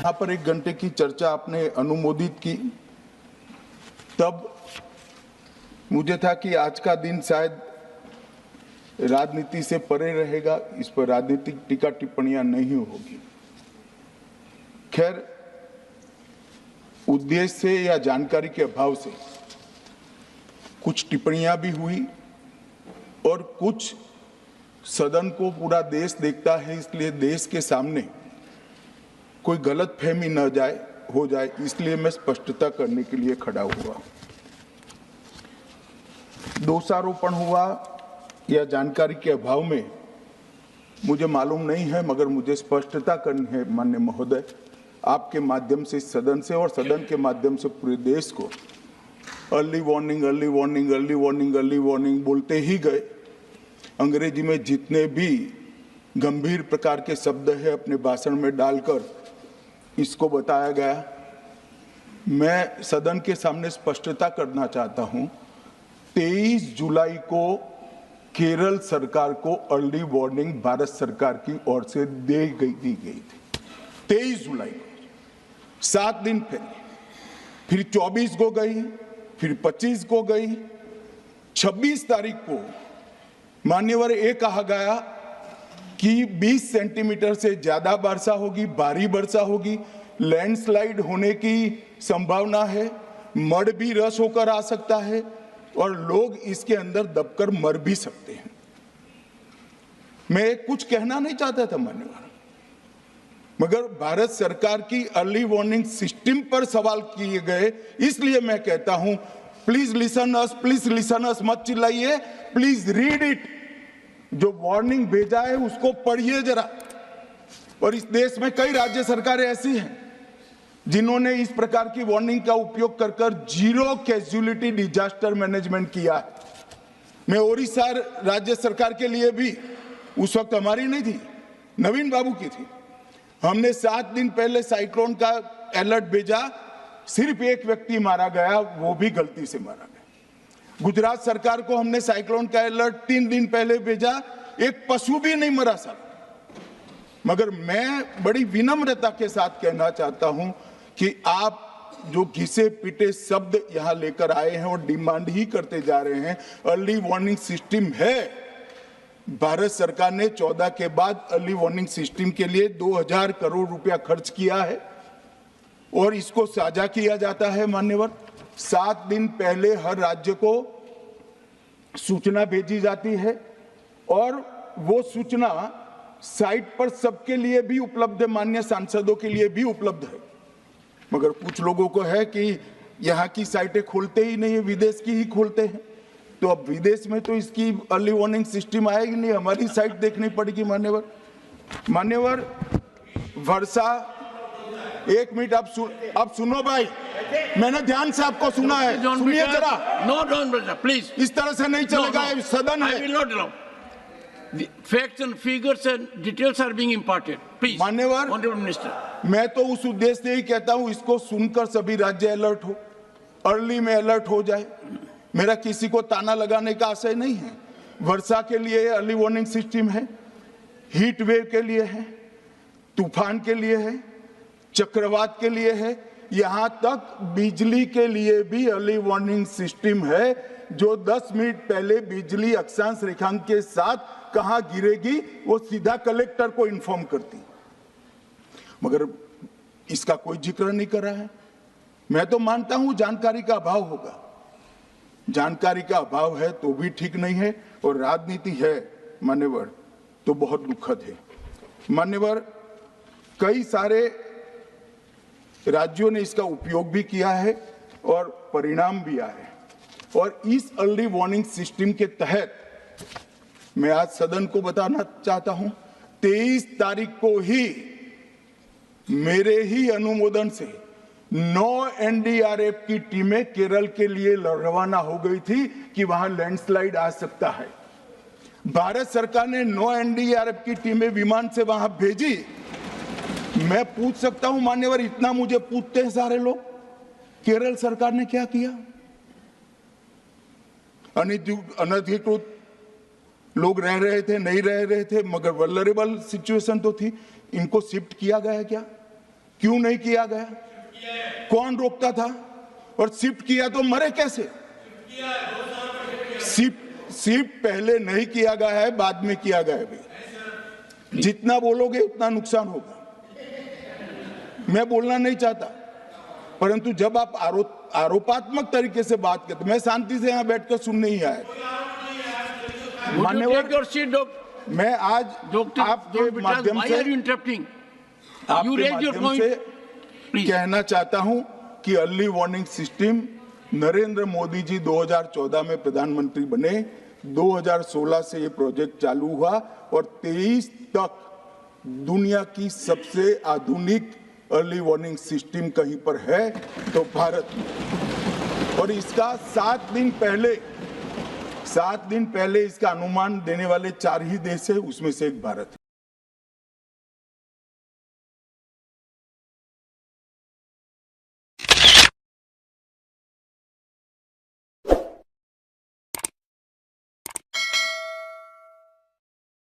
यहाँ पर 1 घंटे की चर्चा आपने अनुमोदित की, तब मुझे था कि आज का दिन शायद राजनीति से परे रहेगा, इस पर राजनीतिक टीका टिप्पणियां नहीं होगी। खैर, उद्देश्य से या जानकारी के अभाव से कुछ टिप्पणियां भी हुई और कुछ सदन को पूरा देश देखता है, इसलिए देश के सामने कोई गलतफहमी न हो जाए, इसलिए मैं स्पष्टता करने के लिए खड़ा हुआ। दोषारोपण हुआ या जानकारी के अभाव में मुझे मालूम नहीं है, मगर मुझे स्पष्टता करनी है माननीय महोदय, आपके माध्यम से सदन से और सदन के माध्यम से पूरे देश को। Early warning, early warning, early warning, early warning बोलते ही गए। अंग्रेजी में जितने भी गंभीर प्रकार के शब्द है अपने भाषण में डालकर इसको बताया गया। मैं सदन के सामने स्पष्टता करना चाहता हूं, 23 जुलाई को केरल सरकार को अर्ली वार्निंग भारत सरकार की ओर से दी गई थी। 23 जुलाई को, 7 दिन पहले, फिर 24 को गई, फिर 25 को गई, 26 तारीख को मान्यवर ये कहा गया कि 20 सेंटीमीटर से ज्यादा वर्षा होगी, भारी वर्षा होगी, लैंडस्लाइड होने की संभावना है, मड भी रस होकर आ सकता है और लोग इसके अंदर दबकर मर भी सकते हैं। मैं कुछ कहना नहीं चाहता था मान्यवर, मगर भारत सरकार की अर्ली वार्निंग सिस्टम पर सवाल किए गए, इसलिए मैं कहता हूं please listen us, please listen अस, मत चिल्लाइए, प्लीज रीड इट। जो वार्निंग भेजा है उसको पढ़िए जरा। और इस देश में कई राज्य सरकारें ऐसी हैं जिन्होंने इस प्रकार की वार्निंग का उपयोग कर कर जीरो कैजुअलिटी डिजास्टर मैनेजमेंट किया है। मैं ओडिशा राज्य सरकार के लिए भी, उस वक्त हमारी नहीं थी, नवीन बाबू की थी, हमने 7 दिन पहले साइक्लोन का अलर्ट भेजा, सिर्फ एक व्यक्ति मारा गया, वो भी गलती से मारा गया। गुजरात सरकार को हमने साइक्लोन का अलर्ट 3 दिन पहले भेजा, एक पशु भी नहीं मरा साहब। मगर मैं बड़ी विनम्रता के साथ कहना चाहता हूं कि आप जो घिसे पिटे शब्द यहां लेकर आए हैं और डिमांड ही करते जा रहे हैं, अर्ली वार्निंग सिस्टम है। भारत सरकार ने 14 के बाद अर्ली वार्निंग सिस्टम के लिए 2000 करोड़ रुपया खर्च किया है और इसको साझा किया जाता है मान्यवर। 7 दिन पहले हर राज्य को सूचना भेजी जाती है और वो सूचना साइट पर सबके लिए भी उपलब्ध है, माननीय सांसदों के लिए भी उपलब्ध है। मगर कुछ लोगों को है कि यहाँ की साइटें खोलते ही नहीं है, विदेश की ही खोलते हैं। तो अब विदेश में तो इसकी अर्ली वार्निंग सिस्टम आएगी नहीं, हमारी साइट देखनी पड़ेगी मान्यवर। मान्यवर, वर्षा, 1 मिनट आप सुनो भाई, मैंने ध्यान से आपको सुना है, सुनिए जरा। नो डोंट प्लीज, इस तरह से नहीं चलेगा, सदन है। I will not allow. The facts and figures and details are being imparted. Please, मान्यवर, Honorable Minister. मैं तो उस उद्देश्य से ही कहता हूं इसको सुनकर सभी राज्य अलर्ट हो, अर्ली में अलर्ट हो जाए। मेरा किसी को ताना लगाने का आशय नहीं है। वर्षा के लिए अर्ली वार्निंग सिस्टम है, हीट वेव के लिए है, तूफान के लिए है, चक्रवात के लिए है, यहां तक बिजली के लिए भी अर्ली वार्निंग सिस्टम है, जो 10 मिनट पहले बिजली अक्षांश रेखांक के साथ कहां गिरेगी वो सीधा कलेक्टर को इन्फॉर्म करती, मगर इसका कोई जिक्र नहीं कर रहा है। मैं तो मानता हूं जानकारी का अभाव होगा, जानकारी का अभाव है तो भी ठीक नहीं है, और राजनीति है मान्यवर तो बहुत दुखद है। मान्यवर, कई सारे राज्यों ने इसका उपयोग भी किया है और परिणाम भी आए हैं, और इस अर्ली वार्निंग सिस्टम के तहत मैं आज सदन को बताना चाहता हूं, 23 तारीख को ही मेरे ही अनुमोदन से 9 एनडीआरएफ की टीमें केरल के लिए रवाना हो गई थी कि वहां लैंडस्लाइड आ सकता है। भारत सरकार ने 9 एनडीआरएफ की टीमें विमान से वहां भेजी। मैं पूछ सकता हूं मान्यवर, इतना मुझे पूछते हैं सारे लोग, केरल सरकार ने क्या किया? अनधिकृत लोग रह रहे थे, नहीं रह रहे थे, मगर वल्नरेबल सिचुएशन तो थी, इनको शिफ्ट किया गया क्या? क्यों नहीं किया गया? कौन रोकता था? और शिफ्ट किया तो मरे कैसे? शिफ्ट पहले नहीं किया गया है, बाद में किया गया है। जितना बोलोगे उतना नुकसान होगा। मैं बोलना नहीं चाहता, परंतु जब आप आरोपात्मक तरीके से बात करते, मैं शांति से यहां बैठकर सुनने ही आया। मान्यवर, मैं आज आपके माध्यम से कहना चाहता हूं कि early warning system Narendra Modi ji 2014 में प्रधानमंत्री बने, 2016 से ये प्रोजेक्ट चालू हुआ और 23 तक दुनिया की सबसे आधुनिक अर्ली वार्निंग सिस्टम कहीं पर है तो भारत में। और इसका 7 दिन पहले इसका अनुमान देने वाले 4 ही देश है, उसमें से एक भारत है।